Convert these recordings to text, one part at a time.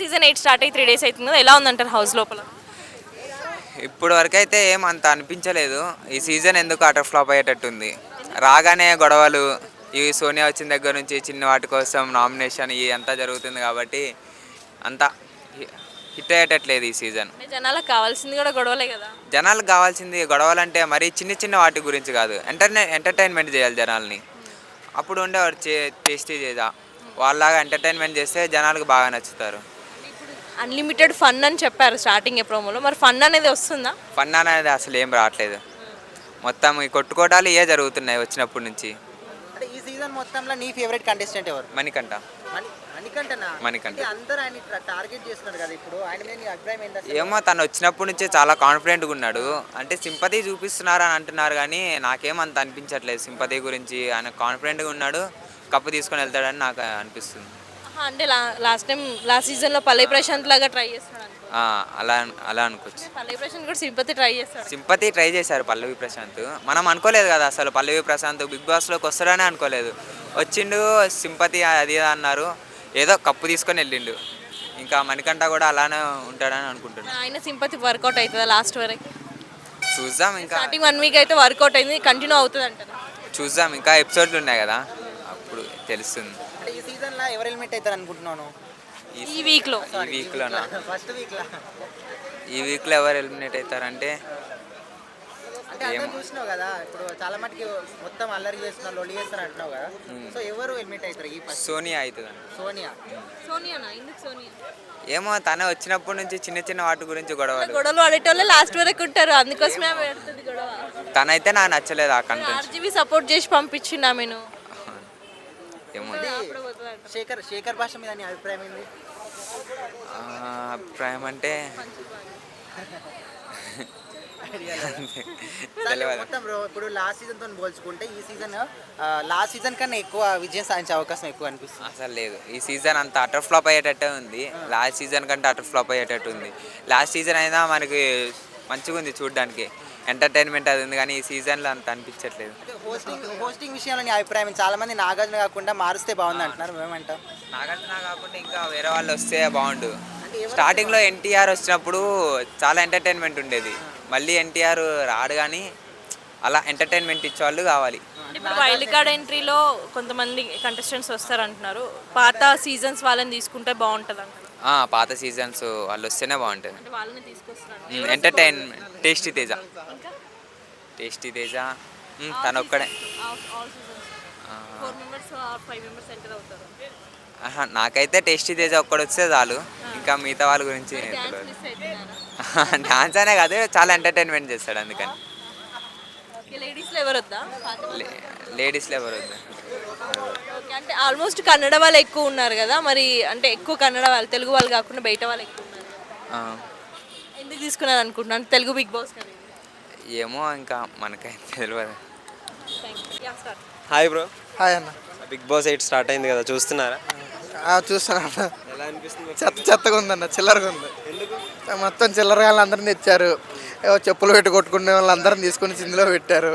Season 8 start అయ్యి 3 days అవుతుంది కదా, ఎలా ఉందంటారు హౌస్ లోపల? ఇప్పుడు వరకైతే ఏం అంత అనిపించలేదు. ఈ సీజన్ ఎందుకు అటర్ ఫ్లాప్ అయ్యేటట్టుంది. రాగానే గొడవలు, ఈ సోనియా వచ్చిన దగ్గర నుంచి చిన్న వాటి కోసం నామినేషన్ ఇవి అంతా జరుగుతుంది కాబట్టి అంతా హిట్ అయ్యేటట్లేదు ఈ సీజన్. అంటే జనాలకు కావాల్సింది కూడా గొడవలే కదా. జనాలకు కావాల్సింది గొడవలంటే మరీ చిన్న చిన్న వాటి గురించి కాదు, ఎంటర్టైన్మెంట్ చేయాలి జనాల్ని. అప్పుడు ఉండేవాడు టేస్టీ చేదా వాళ్ళలాగా ఎంటర్టైన్మెంట్ చేస్తే జనాలకు బాగా నచ్చుతారు. అన్లిమిటెడ్ ఫన్ అని చెప్పారు స్టార్టింగ్ ప్రోమోలో, మరి ఫన్ అనేది వస్తుందా? ఫన్ అనేది అసలు ఏం రావట్లేదు. మొత్తం ఈ కొట్టుకోవడాలు ఏ జరుగుతున్నాయి వచ్చినప్పటి నుంచి. అంటే ఈ సీజన్ మొత్తంలో నీ ఫేవరెట్ కంటెస్టెంట్ ఎవరు? మణికంఠ. మణికంఠనా? మణికంఠ. అంటే అందరూ ఆయన టార్గెట్ చేస్తున్నారు కదా ఇప్పుడు, ఆయన మీద నీ అభిప్రాయం ఏంటి అసలు? ఏమో తను వచ్చినప్పటి నుంచే చాలా కాన్ఫిడెంట్గా ఉన్నాడు. అంటే సింపతి చూపిస్తున్నారు అని అంటున్నారు కానీ నాకేమంత అనిపించట్లేదు సింపతి గురించి. ఆయన కాన్ఫిడెంట్గా ఉన్నాడు, కప్పు తీసుకొని వెళ్తాడని నాకు అనిపిస్తుంది. అంటే లాస్ట్ సీజన్లో పల్లవి ప్రశాంత్ లాగా ట్రై చేస్తున్నాడు అనుకో. ఆ, అలా అలా అనుకోవచ్చు. పల్లవి ప్రశాంత్ కూడా సింపతి ట్రై చేస్తాడు. సింపతి ట్రై చేశారు పల్లవి ప్రశాంత్. మనం అనుకోలేదు కదా అసలు పల్లవి ప్రశాంత్ బిగ్ బాస్లోకి వస్తాడని అనుకోలేదు. వచ్చిండు, సింపతి అది ఇది అన్నారు, ఏదో కప్పు తీసుకొని వెళ్ళిండు. ఇంకా మణికంఠ కూడా అలానే ఉంటాడని అనుకుంటున్నాను. ఆయన సింపతి వర్కౌట్ అవుతుందా లాస్ట్ వరకు? చూద్దాం, ఇంకా స్టార్టింగ్ 1 వీక్ అయితే వర్కౌట్ అయింది, కంటిన్యూ అవుతుంది అంటారు. చూద్దాం, ఇంకా ఎపిసోడ్లు ఉన్నాయి కదా అప్పుడు తెలుస్తుంది. అంటే ఈ సీజన్లో ఎవరు ఎలిమినేట్ అవుతారు అనుకుంటున్నాను? ఈ వీక్లో ఫస్ట్ వీక్లో ఈ వీక్లో ఎవరు ఎలిమినేట్ అవుతారంటే అంటే అందరూ చూసినావు కదా, ఇప్పుడు చాలా మటుకి మొత్తం అల్లరి చేస్తున్నారు, లొల్లి చేస్తారు అంటున్నావు కదా. సో ఎవరు ఎలిమినేట్ అవుతారు ఈ ఫస్ట్? సోనియా అవుతుందండి. సోనియానా? ఎందుకు సోనియా? ఏమో తనే వచ్చినప్పటి నుంచి చిన్న చిన్న వాటి గురించి గొడవలు ఆడేటోళ్ళే లాస్ట్ వరకు ఉంటారు, అందుకోసమే ఆమె పెడుతుంది గొడవ. తనైతే నాకు నచ్చలేదు ఆ కంటెంట్. ఆర్జీబీ సపోర్ట్ చేసి పంపించిండు ఆమెను. ఏమో శేఖర్ భాష మీద నీ అభిప్రాయం ఏంటి? అభిప్రాయం అంటే మొత్తం ఇప్పుడు లాస్ట్ సీజన్తో పోల్చుకుంటే ఈ సీజన్ లాస్ట్ సీజన్ కన్నా ఎక్కువ విజయం సాధించే అవకాశం ఎక్కువ అనిపిస్తుంది. అసలు లేదు, ఈ సీజన్ అంత అటర్ ఫ్లాప్ అయ్యేటట్టే ఉంది. లాస్ట్ సీజన్ కంటే అటర్ ఫ్లాప్ అయ్యేటట్టు ఉంది. లాస్ట్ సీజన్ అయినా మనకి మంచిగా ఉంది చూడడానికి, ఎంటర్టైన్మెంట్ అది ఉంది, కానీ ఈ సీజన్లో అంత అనిపించట్లేదు. హోస్టింగ్ విషయంలో నీ అభిప్రాయం? చాలా మంది నాగార్జున కాకుండా మారిస్తే బాగుంది అంటున్నారు, మేమంటాం. నాగార్జున కాకుండా ఇంకా వేరే వాళ్ళు వస్తే బాగుండు. స్టార్టింగ్లో ఎన్టీఆర్ వచ్చినప్పుడు చాలా ఎంటర్టైన్మెంట్ ఉండేది. మళ్ళీ ఎన్టీఆర్ రాడు, కానీ అలా ఎంటర్టైన్మెంట్ ఇచ్చేవాళ్ళు కావాలి. ఇప్పుడు వైల్డ్ కార్డ్ ఎంట్రీలో కొంతమంది కంటెస్టెంట్స్ వస్తారంటున్నారు, పాత సీజన్స్ వాళ్ళని తీసుకుంటే బాగుంటుంది అంటారు. పాత సీజన్స్ వాళ్ళు వస్తేనే బాగుంటుంది. అంటే వాళ్ళని తీసుకొస్తున్నారు. ఎంటర్టైన్మెంట్ టేస్టీ తేజ తను ఒక్కడే. నాకైతే టేస్టీ తేజ ఒక్కడు వస్తే చాలు, ఇంకా మిగతా వాళ్ళ గురించి డాన్స్ అనే కాదు, చాలా ఎంటర్టైన్మెంట్ చేస్తాడు అందుకని. లేడీస్లో ఎవరు వద్దా? అంటే ఆల్మోస్ట్ కన్నడ వాళ్ళు ఎక్కువ ఉన్నారు కదా, మరి అంటే ఎక్కువ కన్నడ వాళ్ళు, తెలుగు వాళ్ళు కాకుండా బయట వాళ్ళు ఎక్కువ ఉన్నారు. ఎందుకు తీసుకున్నారు అనుకుంటున్నాను తెలుగు బిగ్ బాస్? ఏమో ఇంకా మనకైతే తెలియదు. Hi bro. హాయ్ అన్న. బిగ్ బాస్ 8 స్టార్ట్ అయింది కదా, చూస్తున్నారా? చూస్తాను. ఎలా అనిపిస్తుంది? చెత్తగా ఉందన్న, చిల్లరగా ఉంది. మొత్తం చిల్లరగా అందరిని తెచ్చారు, చెప్పులు పెట్టి కొట్టుకునే వాళ్ళందరిని తీసుకుని చిందులో పెట్టారు.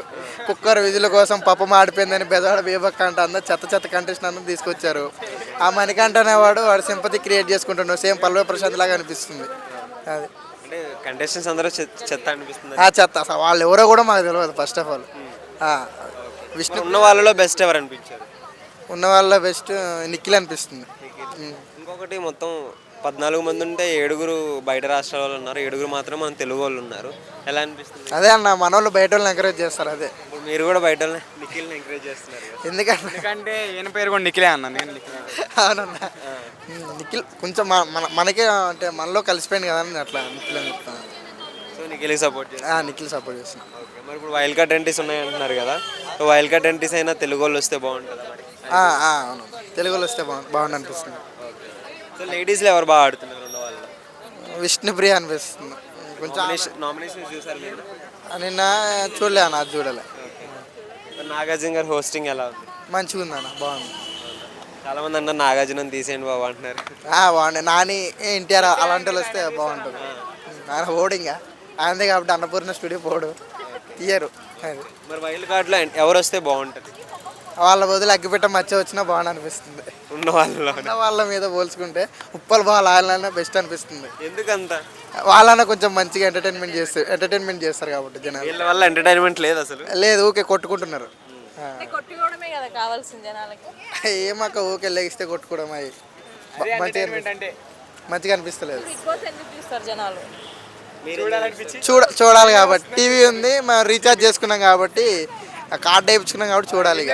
కుక్కర్ విధుల కోసం పప్ప ఆడిపోయిందని బెదవాడ బేబక్క అంటే అందరు చెత్త కంటెస్టెంట్ అందరూ తీసుకొచ్చారు. ఆ మణికంఠ అనేవాడు వాడు సింపతి క్రియేట్ చేసుకుంటున్నాడు, సేమ్ పల్లవి ప్రశాంత్ లాగా అనిపిస్తుంది. అది అంటే కంటెస్టెంట్స్ అందరూ చెత్త అనిపిస్తుంది. చెత్త, అసలు వాళ్ళు ఎవరో కూడా మాకు తెలియదు ఫస్ట్ ఆఫ్ ఆల్. విష్ణు ఉన్న వాళ్ళలో బెస్ట్ ఎవరు అనిపించారు? ఉన్న వాళ్ళ బెస్ట్ నిఖిల్ అనిపిస్తుంది. ఇంకొకటి మొత్తం 14 మంది ఉంటే 7 బయట రాష్ట్రాల వాళ్ళు ఉన్నారు, 7 మాత్రం మన తెలుగు వాళ్ళు ఉన్నారు. ఎలా అనిపిస్తుంది? అదే అన్న, మన వాళ్ళు బయట వాళ్ళని ఎంకరేజ్ చేస్తారు. అదే ఇప్పుడు మీరు కూడా బయట వాళ్ళని నిఖిల్ని ఎంకరేజ్ చేస్తున్నారు. ఎందుకంటే ఈయన పేరు కూడా నిఖిలే అన్న. నేను అవునన్నా, నిఖిల్ కొంచెం మనకే అంటే మనలో కలిసిపోయింది కదా అని అట్లా నిఖిల్ అని చెప్తాను. సో నిఖిల్కి సపోర్ట్ చేస్తాను. నిఖిల్ సపోర్ట్ చేస్తున్నాను. ఓకే, మరి ఇప్పుడు వైల్డ్ కార్డ్ ఎంట్రీస్ ఉన్నాయి అంటున్నారు కదా, సో వైల్డ్ కార్డ్ ఎంట్రీస్ అయినా తెలుగు వాళ్ళు వస్తే బాగుంటుందా మరి? అవును, తెలుగు వాళ్ళు వస్తే బాగుంది అనిపిస్తుంది. సో లేడీస్లో ఎవరు బాగా ఆడుతున్నారు ఉన్న వాళ్ళు? విష్ణుప్రియ అనిపిస్తుంది. కొంచెం నామినేషన్ చూసారు మీరు? నిన్న చూడలే అన్న, అది చూడలే. నాగార్జున గారు హోస్టింగ్ ఎలా ఉంది? మంచిగా ఉంది అన్న, బాగుంది. చాలా మంది అన్నారు నాగార్జున తీసేయండి బాబు అంటున్నారు. బాగుంది, నాని ఎన్టీఆర్ అలాంటి వాళ్ళు వస్తే బాగుంటుంది. ఆయన ఓడింగా ఆయనదే కాబట్టి అన్నపూర్ణ స్టూడియో పోడు, తీయరు. మరి వైల్డ్ కార్డ్లో ఎవరు వస్తే బాగుంటుంది? వాళ్ళ బదులు అగ్గిపెట్ట మచ్చ వచ్చినా బాగుంది అనిపిస్తుంది. ఉన్న వాళ్ళలో ఉన్న వాళ్ళ మీద పోల్చుకుంటే ఉప్పల్ బాల్ వాళ్ళనే బెస్ట్ అనిపిస్తుంది. ఎందుకంత? వాళ్ళనే కొంచెం మంచిగా ఎంటర్టైన్మెంట్ చేస్తారు కాబట్టి జనాలు. వీళ్ళ వల్ల ఎంటర్టైన్మెంట్ లేదు అసలు. లేదు, ఊకే కొట్టుకుంటున్నారు. అంటే కొట్టుకోవడమే కదా కావాల్సింది జనాలకి. ఏమాక ఊకే లెగిస్తే కొట్టుకోవడం అవి మంచిగా అనిపిస్తలేదు. బిగ్ బాస్ ఎందుకు చూస్తారు జనాలు? చూడాలి కాబట్టి టీవీ ఉంది, మనం రీఛార్జ్ చేసుకున్నాం కాబట్టి ఆ కార్డ్ వేయించుకున్నాం కాబట్టి చూడాలి. ఇక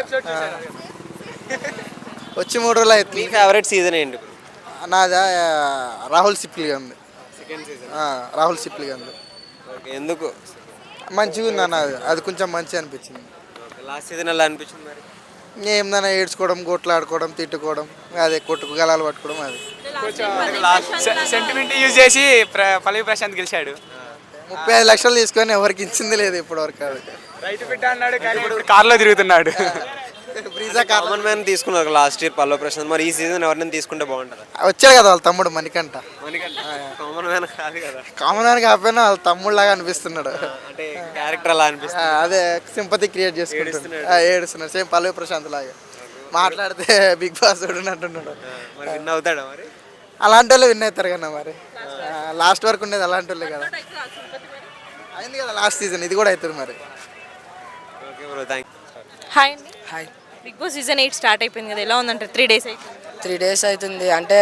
వచ్చి 3 రోజులు మీ అవుతుంది. ఫేవరెట్ సీజన్ ఏంటి ఇప్పుడు? నాదా రాహుల్ సిప్లిగా ఉంది. Second season. రాహుల్ సిప్లిగా ఉంది. ఓకే, ఎందుకు? మంచిగా ఉంది అన్న, అది కొంచెం మంచిగా అనిపించింది. లాస్ట్ సీజన్ ఎలా అనిపించింది మరి? ఏమన్నా ఏడ్చుకోవడం, గోట్లాడుకోవడం, తిట్టుకోవడం, అదే కొట్టుకు గలాలు పట్టుకోవడం, అది సెంటిమెంట్ యూజ్ చేసి పల్లవి ప్రశాంత్ గెలిచాడు. 35 లక్షలు తీసుకొని ఎవరికి ఇచ్చింది లేదు ఇప్పటివరకు. అది రైతు బిడ్డ అన్నాడు కానీ ఇప్పుడు కార్లో తిరుగుతున్నాడు. బ్రీజా కార్ కామన్ మ్యాన్ తీసుకున్నారు లాస్ట్ ఇయర్ పల్లవి ప్రశాంత్. మరి ఈ సీజన్ ఎవరినైనా తీసుకుంటే బాగుంటుందా? వచ్చాడు కదా వాళ్ళ తమ్ముడు మణికంఠ. కామన్ మ్యాన్ కాదు కదా, కామన్ అని కాకపోయినా వాళ్ళ తమ్ముడు లాగా అనిపిస్తున్నాడు. అంటే క్యారెక్టర్ అలా అనిపిస్తుంది. అదే సింపతి క్రియేట్ చేసుకుంటున్నాడు. ఏడుస్తున్నాడు సేమ్ పల్లవి ప్రశాంత్ లాగా. మాట్లాడితే బిగ్ బాస్ చూడనట్టున్నాడు. మరి విన్ అవుతాడా మరి? అలాంటి వాళ్ళు విన్ అవుతారు కదా మరి. లాస్ట్ వరకు ఉండేది అలాంటి వాళ్ళే కదా. అయింది కదా లాస్ట్ సీజన్, ఇది కూడా అవుతుంది మరి. ఓకే బ్రో, థ్యాంక్ హాయ్ అండి. Hi. Big Boss season 8 start అయిపోయింది కదా, ఎలా ఉందంటే 3 days అయిపోయింది. 3 days అవుతుంది. అంటే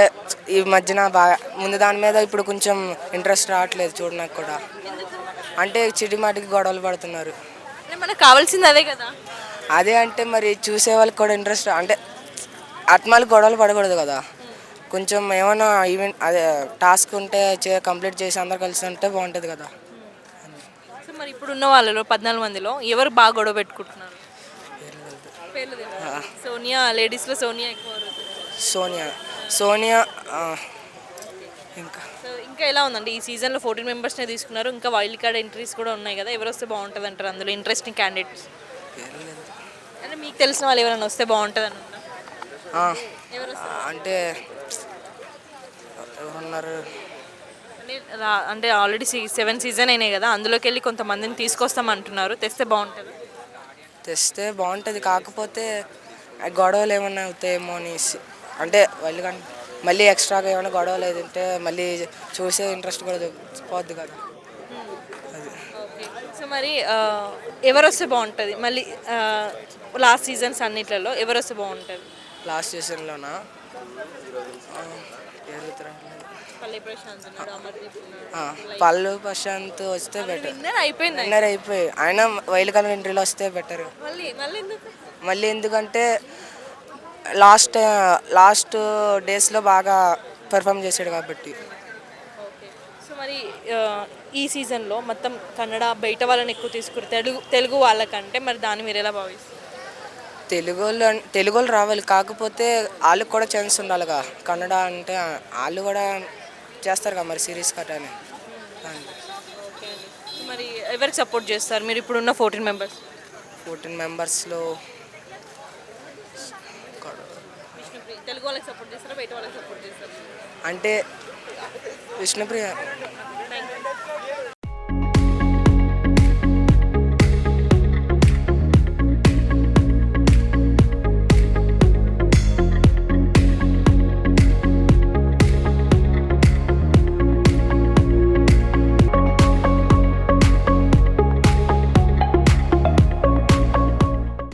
ఈ మధ్యన బాగా ముందు దాని మీద ఇప్పుడు కొంచెం ఇంట్రెస్ట్ రావట్లేదు చూడడానికి కూడా. అంటే చిటి మాటికి గొడవలు పడుతున్నారు. అంటే మనకు కావాల్సింది అదే కదా. అదే అంటే మరి చూసే వాళ్ళకి కూడా ఇంట్రెస్ట్, అంటే ఆత్మలకు గొడవలు పడకూడదు కదా. కొంచెం ఏమైనా ఈవెంట్ అదే టాస్క్ ఉంటే కంప్లీట్ చేసి అందరు కలిసి ఉంటే బాగుంటుంది కదా. సో మరి ఇప్పుడు ఉన్న వాళ్ళలో 14 మందిలో ఎవరు బాగా గొడవ పెట్టుకుంటున్నారు? పేర్లు తెలుసా? సోనియా, లేడీస్లో సోనియా ఎక్కువ అడుగుతున్నారు. సోనియా ఇంకా సో ఇంకా ఎలా ఉందండి ఈ సీజన్లో 14 మెంబర్స్నే తీసుకున్నారు, ఇంకా వైల్డ్ కార్డ్ ఎంట్రీస్ కూడా ఉన్నాయి కదా, ఎవరు వస్తే బాగుంటుంది అంటారు అందులో ఇంట్రెస్టింగ్ క్యాండిడేట్స్? అంటే మీకు తెలిసిన వాళ్ళు ఎవరైనా వస్తే బాగుంటుంది అని ఉందా? ఎవరు వస్తారు? అంటే ఎవరున్నారు అంటే ఆల్రెడీ 7 సీజన్ అయినాయి కదా, అందులోకి వెళ్ళి కొంతమందిని తీసుకొస్తాం అంటున్నారు, తెస్తే బాగుంటుంది. తెస్తే బాగుంటుంది, కాకపోతే గొడవలు ఏమన్నా అవుతాయేమో అనేసి. అంటే వాళ్ళు కానీ మళ్ళీ ఎక్స్ట్రాగా ఏమైనా గొడవలు ఏదంటే మళ్ళీ చూసే ఇంట్రెస్ట్ కూడా పోద్ది కదా. సో మరి ఎవరు వస్తే బాగుంటుంది మళ్ళీ లాస్ట్ సీజన్స్ అన్నిట్లలో ఎవరు వస్తే బాగుంటుంది? లాస్ట్ సీజన్లోనా పల్లవి ప్రశాంత్ ఉన్నాడు, అమర్దీప్ ఉన్నాడు. పల్లు ప్రశాంత్ వస్తే బెటర్. విన్నర్ అయిపోయింది. విన్నర్ అయిపోయి ఆయన వైల్డ్ కార్డ్ ఎంట్రీలో వస్తే బెటర్. మళ్ళీ ఎందుకు? మళ్ళీ ఎందుకంటే లాస్ట్ డేస్లో బాగా పెర్ఫామ్ చేశాడు కాబట్టి. ఓకే. సో మరి ఈ సీజన్లో మొత్తం కన్నడ బయట వాళ్ళని ఎక్కువ తీసుకురు, తెలుగు వాళ్ళకంటే మరి దాన్ని మీరు ఎలా భావిస్తారు? తెలుగు వాళ్ళు రావాలి, కాకపోతే వాళ్ళకి కూడా ఛాన్స్ ఉండాలిగా. కన్నడ అంటే వాళ్ళు కూడా చేస్తారు కదా మరి సిరీస్ కట్టని. మరి ఎవరికి సపోర్ట్ చేస్తారు మీరు ఇప్పుడున్న 14 మెంబర్స్? 14 మెంబర్స్లో తెలుగు వాళ్ళకి సపోర్ట్ చేస్తారా, బయట వాళ్ళకి సపోర్ట్ చేస్తారా? అంటే విష్ణుప్రియ.